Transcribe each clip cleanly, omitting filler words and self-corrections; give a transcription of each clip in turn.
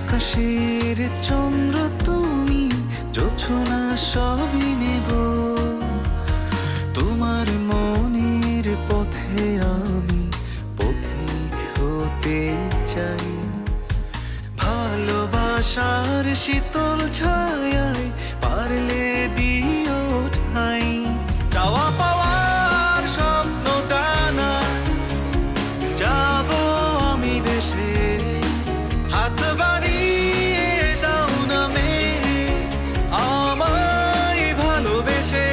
আকাশের চন্দ্র তুমি, জোছনা সবই নেব। তোমার মনের পথে আমি পথিক হতে চাই। ভালোবাসার শীতল ছায়ায় পারলে দিও ঠাই। চাওয়া পাওয়ার স্বপ্নটা না, যাব আমি দেশে। হাত বাড়িয়ে দাও না মেয়ে আমায় ভালোবেসে।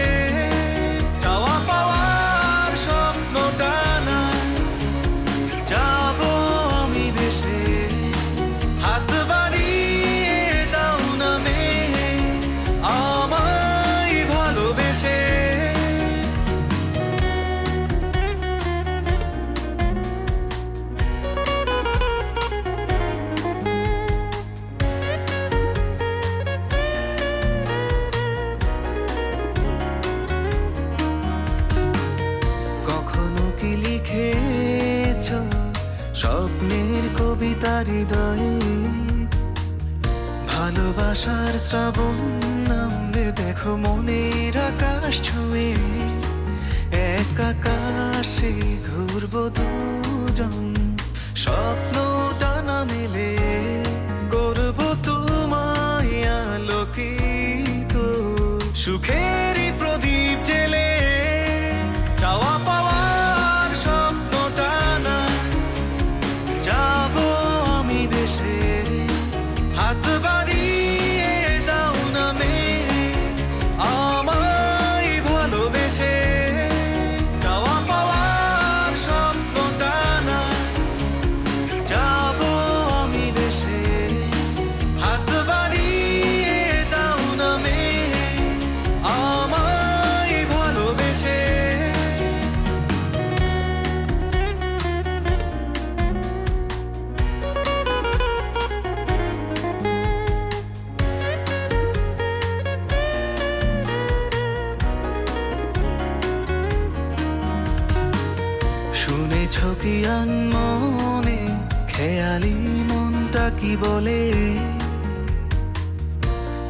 চাওয়া পাওয়ার স্বপ্নটা না, যাব আমি দেশে। হাত বাড়িয়ে দাও না মেয়ে আমায় ভালোবেসে। কখনো কি লিখেছ স্বপ্নের কবিতা হৃদয়ে? ভালোবাসার শ্রাবণ নামবে দেখো মনের আকাশ ছুঁয়ে। এক আকাশে ঘুরবো দুজন, স্বপ্নটা না মেলে করবো তোমায় আলোকিত। সুখেরই প্রদীপ জেলে। চাওয়া পাওয়ার স্বপ্নটা না, যাব আমি দেশে। হাত বাড়িয়ে দাও না মেয়ে আমায় ভালোবেসে। চাওয়া পাওয়ার স্বপ্নটা না, যাব আমি দেশে। হাত বাড়িয়ে দাও না মেয়ে আমায় ভালোবেসে। শুনেছ কি আনমনে খেয়ালি মনটা কি বলে?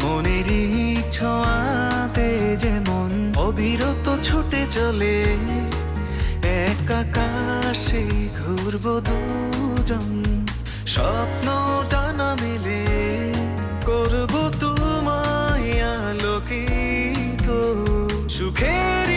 মনের ছোঁয়াতে যেমন অবিরত ছুটে চলে। এক আকাশে ঘুরবো দুজন, স্বপ্নটা না মেলে করবো তোমায় আলোকিত। সুখের